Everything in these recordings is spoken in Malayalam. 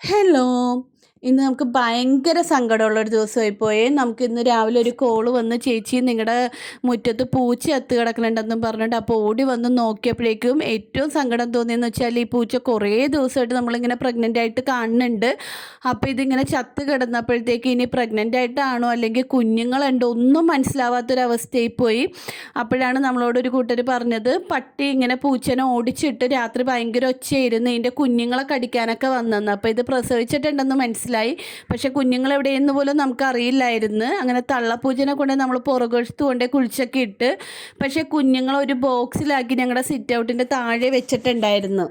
ഹലോ. ഇന്ന് നമുക്ക് ഭയങ്കര സങ്കടമുള്ളൊരു ദിവസമായി പോയേ. നമുക്കിന്ന് രാവിലെ ഒരു കോള് വന്ന്, ചേച്ചി നിങ്ങളുടെ മുറ്റത്ത് പൂച്ച ചത്ത് കിടക്കുന്നുണ്ടെന്നും പറഞ്ഞിട്ട്. അപ്പോൾ ഓടി വന്ന് നോക്കിയപ്പോഴേക്കും ഏറ്റവും സങ്കടം തോന്നിയെന്ന് വെച്ചാൽ, ഈ പൂച്ച കുറേ ദിവസമായിട്ട് നമ്മളിങ്ങനെ പ്രഗ്നൻ്റ് ആയിട്ട് കാണുന്നുണ്ട്. അപ്പോൾ ഇതിങ്ങനെ ചത്ത് കിടന്നപ്പോഴത്തേക്ക് ഇനി പ്രഗ്നൻ്റ് ആയിട്ടാണോ അല്ലെങ്കിൽ കുഞ്ഞുങ്ങളുണ്ടോ ഒന്നും മനസ്സിലാവാത്തൊരവസ്ഥയായി പോയി. അപ്പോഴാണ് നമ്മളോടൊരു കൂട്ടർ പറഞ്ഞത്, പട്ടി ഇങ്ങനെ പൂച്ചനെ ഓടിച്ചിട്ട് രാത്രി ഭയങ്കര ഒച്ചയായിരുന്നു, ഇതിൻ്റെ കുഞ്ഞുങ്ങളെ കടിക്കാനൊക്കെ വന്നെന്ന്. അപ്പോൾ ഇത് പ്രസവിച്ചിട്ടുണ്ടെന്ന് മനസ്സിലായി. പക്ഷെ കുഞ്ഞുങ്ങളെവിടെയെന്ന് പോലും നമുക്കറിയില്ലായിരുന്നു. അങ്ങനെ തള്ളപ്പൂച്ചനെ കൊണ്ട് നമ്മൾ പുറകുവശത്ത് കൊണ്ട് കുളിച്ചൊക്കെ ഇട്ട്, പക്ഷേ കുഞ്ഞുങ്ങളൊരു ബോക്സിലാക്കി ഞങ്ങളുടെ സിറ്റ് ഔട്ടിൻ്റെ താഴെ വെച്ചിട്ടുണ്ടായിരുന്നു.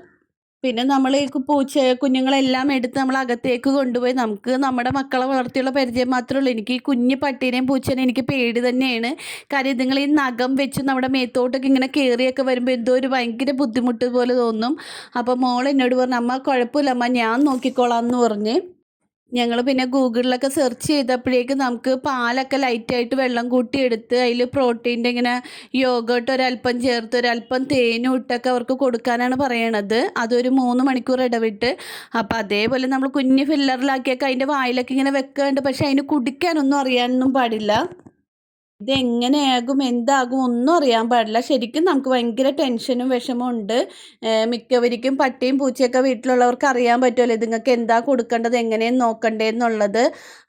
പിന്നെ നമ്മൾ ഈ പൂച്ച കുഞ്ഞുങ്ങളെല്ലാം എടുത്ത് നമ്മൾ അകത്തേക്ക് കൊണ്ടുപോയി. നമുക്ക് നമ്മുടെ മക്കളെ വളർത്തിയുള്ള പരിചയം മാത്രമേ ഉള്ളൂ. എനിക്ക് ഈ കുഞ്ഞ് പട്ടീനെയും പൂച്ചേനെയും എനിക്ക് പേടി തന്നെയാണ്. കാര്യം ഇതുങ്ങൾ ഈ നഖം വെച്ച് നമ്മുടെ മേത്തോട്ടൊക്കെ ഇങ്ങനെ കയറിയൊക്കെ വരുമ്പോൾ എന്തോ ഒരു ഭയങ്കര ബുദ്ധിമുട്ട് പോലെ തോന്നും. അപ്പോൾ മോൾ എന്നോട് പറഞ്ഞു, അമ്മ കുഴപ്പമില്ല അമ്മ, ഞാൻ നോക്കിക്കോളാം എന്ന് പറഞ്ഞ്. ഞങ്ങൾ പിന്നെ ഗൂഗിളിലൊക്കെ സെർച്ച് ചെയ്തപ്പോഴേക്കും നമുക്ക് പാലൊക്കെ ലൈറ്റായിട്ട് വെള്ളം കൂട്ടിയെടുത്ത് അതിൽ പ്രോട്ടീൻ്റെ ഇങ്ങനെ യോഗേർട്ട് ഒരല്പം ചേർത്ത് ഒരല്പം തേനും ഇട്ടൊക്കെ അവർക്ക് കൊടുക്കാനാണ് പറയണത്. അതൊരു 3 മണിക്കൂർ ഇടവിട്ട്. അപ്പോൾ അതേപോലെ നമ്മൾ കുഞ്ഞ് ഫില്ലറിലാക്കിയൊക്കെ അതിൻ്റെ വായിലൊക്കെ ഇങ്ങനെ വെക്കുന്നുണ്ട്. പക്ഷേ അതിന് കുടിക്കാനൊന്നും അറിയാനൊന്നും പാടില്ല. ഇതെങ്ങനെയാകും എന്താകും ഒന്നും അറിയാൻ പാടില്ല. ശരിക്കും നമുക്ക് ഭയങ്കര ടെൻഷനും വിഷമവും ഉണ്ട്. മിക്കവർക്കും പട്ടിയും പൂച്ചയൊക്കെ വീട്ടിലുള്ളവർക്ക് അറിയാൻ പറ്റുമല്ലോ ഇതുങ്ങൾക്ക് എന്താ കൊടുക്കേണ്ടത്, എങ്ങനെയും നോക്കണ്ടേന്നുള്ളത്.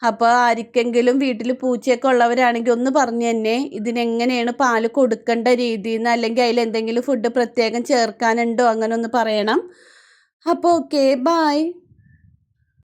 അപ്പോൾ ആർക്കെങ്കിലും വീട്ടിൽ പൂച്ചയൊക്കെ ഉള്ളവരാണെങ്കിൽ ഒന്ന് പറഞ്ഞു തന്നെ ഇതിനെങ്ങനെയാണ് പാല് കൊടുക്കേണ്ട രീതിയെന്ന്, അല്ലെങ്കിൽ അതിലെന്തെങ്കിലും ഫുഡ് പ്രത്യേകം ചേർക്കാനുണ്ടോ അങ്ങനെ ഒന്ന് പറയണം. അപ്പോൾ ഓക്കെ, ബായ്.